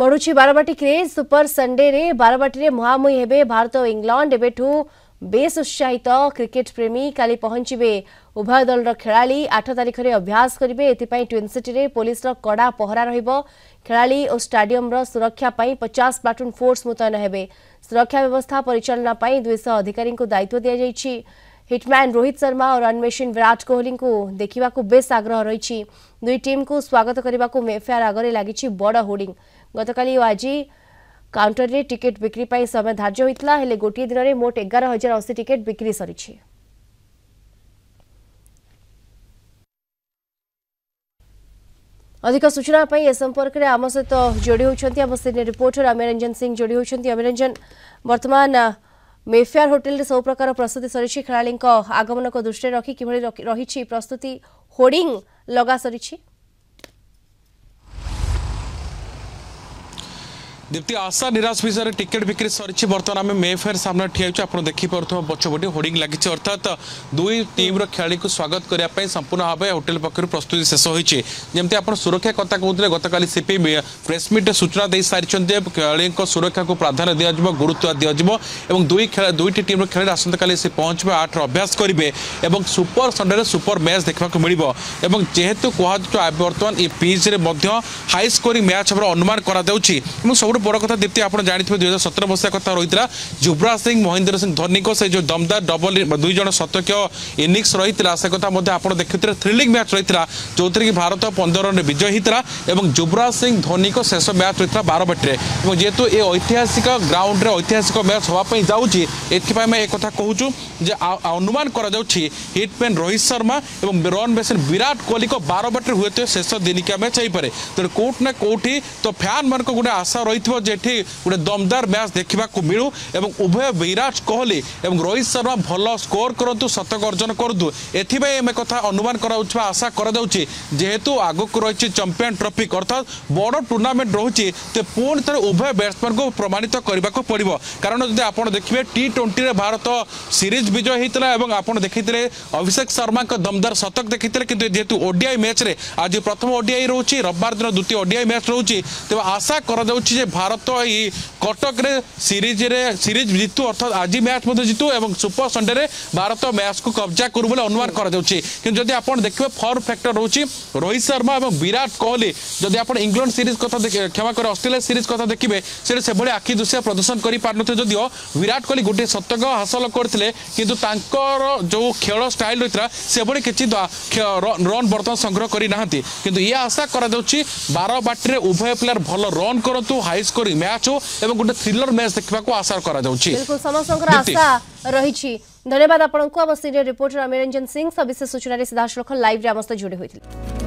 बढ़ुची Barabati craze super Sunday रे बारवाटी रे मुहामुही हेबे भारत और इंग्लैंड एबेठू बेस उत्साहित क्रिकेट प्रेमी काली पहुंचे उभय दल खेलाड़ी 8 तारिख में अभ्यास करेंगे एथिपाई ट्विन सिटी रे पुलिस रो कड़ा पहरा रहिबो खेलाड़ी और स्टाडियम रो सुरक्षा पाई 50 प्लाटून फोर्स मुतयन हेबे सुरक्षा व्यवस्था परिचालना पाई 200 अधिकारी को दायित्व दिया जायछि। हिटमैन रोहित शर्मा और अन्वेषण विराट कोहली को देखा बेस आग्रह रही दुई टीम को स्वागत करने को मेफेयर आगे लगी बड़ होर्डिंग गतकाली और आज काउंटर रे टिकेट बिक्री पाई समय धार्य होता है गोटे दिन में मोट 11,080 टिकेट बिक्री सरी। अधिक सूचना ए संपर्क में आम सहित जोड़ी होती आम सीनियर रिपोर्टर अमीररंजन सिंह जोड़ी होती। अमीररंजन, वर्तमान मेफेयर होटेल सब प्रकार प्रस्तुति सरी खेलाड़ी आगमन को दृष्टि रखी कि रही प्रस्तुति होर्डिंग लगा सरी। दीप्ति आशा निराश विषय टिकेट बिक्री सरी बर्तमान आम मेफेयर सामने ठिया आप देखिपे पछपटे होर्डिंग लगी अर्थात दुई टीम खेलाड़ी को स्वागत करने संपूर्ण भाव होटेल पक्ष प्रस्तुति शेष होती जमी आप सुरक्षा कथा कहते गतकाली सीपी प्रेसमिट सूचना दे सारी खेलाड़ी सुरक्षा को प्राधान्य दिज्व गुरुत्व दिज्व दुईटी टीम खेलाड़ी आसंता से पहुंचे 8 अभ्यास करेंगे और सुपर संडे सुपर मैच देखा मिले जेहेतु कह बर्तमान ये पिच हाई स्कोरिंग मैच हम अनुमान कर सब बड़ कथा दीप्ति आप जानते 2017 मसीहा कथा रही युवराज सिंह महेंद्र सिंह धोनी को से जो दमदार डबल दुई जन शतकीय इनिंग्स रही से कथा आप देखते थ्रिलिंग मैच रही जो कि भारत 15 रन विजय होता है युवराज सिंह धोनी को शेष मैच रही 12 बटे जेहेतु ये ऐतिहासिक ग्राउंड रे ऐतिहासिक मैच होगापी जाऊँगी मैं एक कहूँ अनुमान हिटमैन रोहित शर्मा और रन बेसन विराट कोहली को 12 बटे हुए तो शेष दिनिकिया मैच हो पाए तेणु कौट ना कौटी तो फैन मान को गोटे आशा रही जेठी गोटे दमदार मैच देखा मिलू एवं उभय विराट कोहली और रोहित शर्मा भल स्कोर करूँ शतक अर्जन करूँ एमें कथा अनुमान करा आशा करेतु आगक रही चैंपियन ट्रॉफी अर्थात बड़ टूर्नामेंट रोचे तो पुणी थे उभय बैट्समैन को प्रमाणित करने को पड़ो कारण जब आप देखिए T20 भारत सीरीज विजय होता है आप देखते अभिषेक शर्मा दमदार शतक देखते कि जेहेतु ओडीआई मैच रे आज प्रथम ओडीआई रोचे रविवार दिन द्वितीय ओडीआई मैच रोचे तेज आशा कर भारत कटक रे सीरीज जीतु अर्थात आज मैच जीतु और सुपर संडे रे भारत मैच को कब्जा करू बोले अनुमान कर आप देखिए फॉर्म फैक्टर रोचे रोहित शर्मा और विराट कोहली जदि आप इंग्लैंड सीरीज कथा क्षमा कर ऑस्ट्रेलिया सीरीज कथा देखिए से भाई आखि दुसिया प्रदर्शन कर पारे जदिव विराट कोहली गोटे शतक हासिल करते किंतु जो खेल स्टाइल रही से भाई किसी रन बर्तमान संग्रह करना किंतु ये आशा कर 12 बाटे उभय प्लेयर भल रन करूँ हाई स्कोरिंग मैच हो एवं गोटे थ्रिलर मैच देखा आशा करा बिल्कुल समस्त आशा रही। धन्यवाद आपको। सीनियर रिपोर्टर अमीररंजन सिंह सविशेष सूचना सीधासख लाइव जोड़े होते।